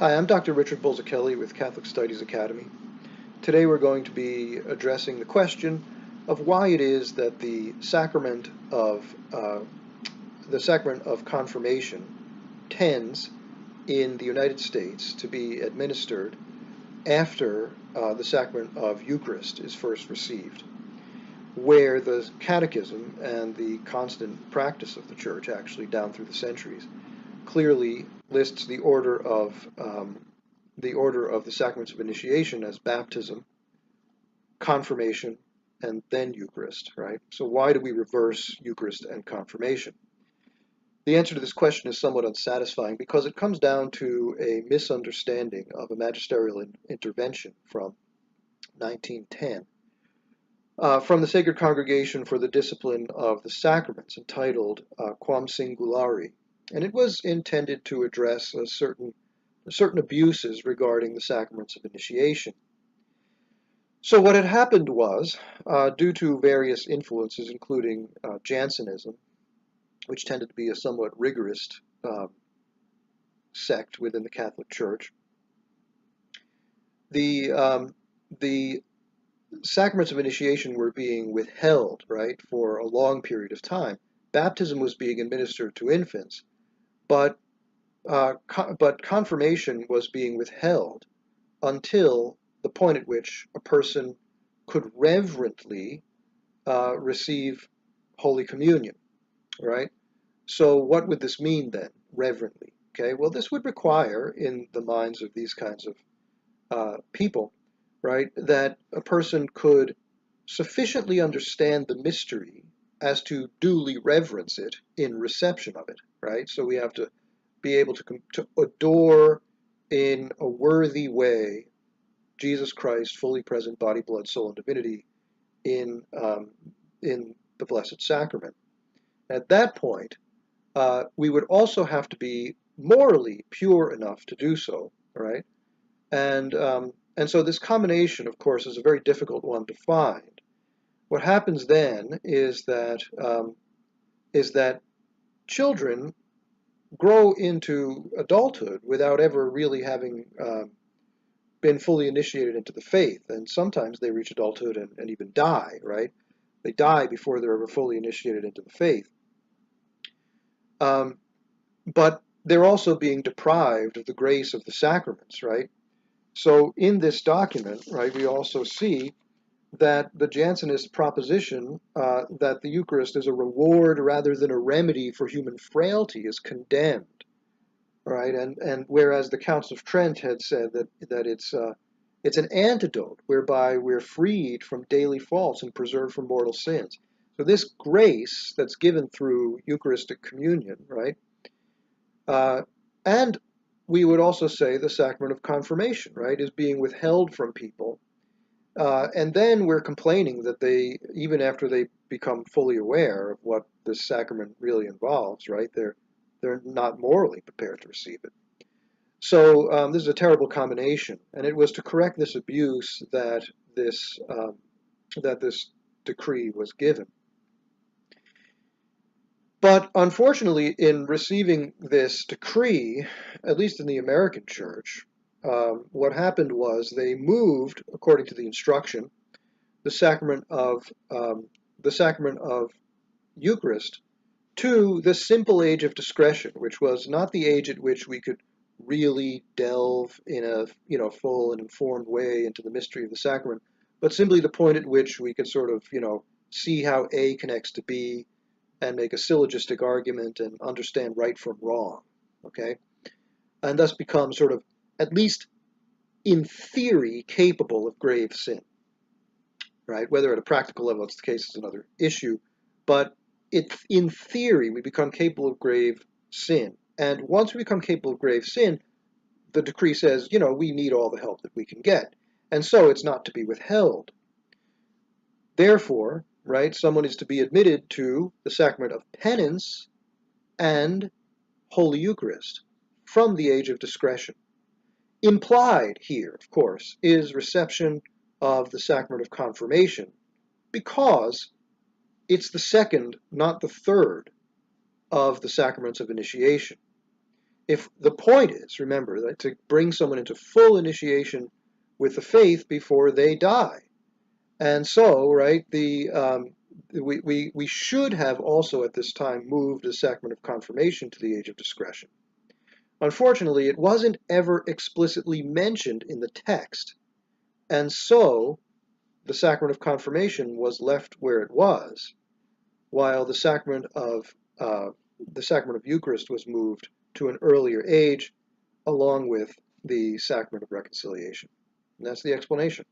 Hi, I'm Dr. Richard Bulzacchelli with Catholic Studies Academy. Today we're going to be addressing the question of why it is that the sacrament of confirmation tends in the United States to be administered after the sacrament of Eucharist is first received, where the Catechism and the constant practice of the Church, actually down through the centuries, clearly lists the order of the sacraments of initiation as baptism, confirmation, and then Eucharist, right? So why do we reverse Eucharist and confirmation? The answer to this question is somewhat unsatisfying because it comes down to a misunderstanding of a magisterial intervention from 1910 from the Sacred Congregation for the Discipline of the Sacraments, entitled Quam Singulari, and it was intended to address certain abuses regarding the sacraments of initiation. So what had happened was, due to various influences, including Jansenism, which tended to be a somewhat rigorous sect within the Catholic Church, the sacraments of initiation were being withheld, right, for a long period of time. Baptism was being administered to infants, but confirmation was being withheld until the point at which a person could reverently receive Holy Communion, right? So what would this mean then, reverently? Okay, well, this would require, in the minds of these kinds of people, right, that a person could sufficiently understand the mystery as to duly reverence it in reception of it, right? So we have to be able to adore in a worthy way Jesus Christ, fully present, body, blood, soul, and divinity in the Blessed Sacrament. At that point, we would also have to be morally pure enough to do so, right? And so this combination, of course, is a very difficult one to find. What happens then is that children grow into adulthood without ever really having been fully initiated into the faith, and sometimes they reach adulthood and even die, right? They die before they're ever fully initiated into the faith. But they're also being deprived of the grace of the sacraments, right? So in this document, right, we also see that the Jansenist proposition that the Eucharist is a reward rather than a remedy for human frailty is condemned, right? And whereas the Council of Trent had said that it's an antidote whereby we're freed from daily faults and preserved from mortal sins. So this grace that's given through Eucharistic communion, right? And we would also say the sacrament of confirmation, right, is being withheld from people. And then we're complaining that they, even after they become fully aware of what this sacrament really involves, right, they're not morally prepared to receive it. So this is a terrible combination, and it was to correct this abuse that this decree was given. But unfortunately, in receiving this decree, at least in the American Church, what happened was they moved, according to the instruction, the sacrament of Eucharist to the simple age of discretion, which was not the age at which we could really delve in a full and informed way into the mystery of the sacrament, but simply the point at which we could sort of see how A connects to B and make a syllogistic argument and understand right from wrong, okay, and thus become sort of, at least in theory, capable of grave sin, right? Whether at a practical level it's the case is another issue, but in theory we become capable of grave sin. And once we become capable of grave sin, the decree says, we need all the help that we can get. And so it's not to be withheld. Therefore, right, someone is to be admitted to the sacrament of penance and Holy Eucharist from the age of discretion. Implied here, of course, is reception of the sacrament of confirmation, because it's the second, not the third, of the sacraments of initiation. if the point is, remember, that to bring someone into full initiation with the faith before they die. And so, right, we should have also at this time moved the sacrament of confirmation to the age of discretion. Unfortunately, it wasn't ever explicitly mentioned in the text, and so the sacrament of confirmation was left where it was, while the sacrament of Eucharist was moved to an earlier age, along with the sacrament of reconciliation. And that's the explanation.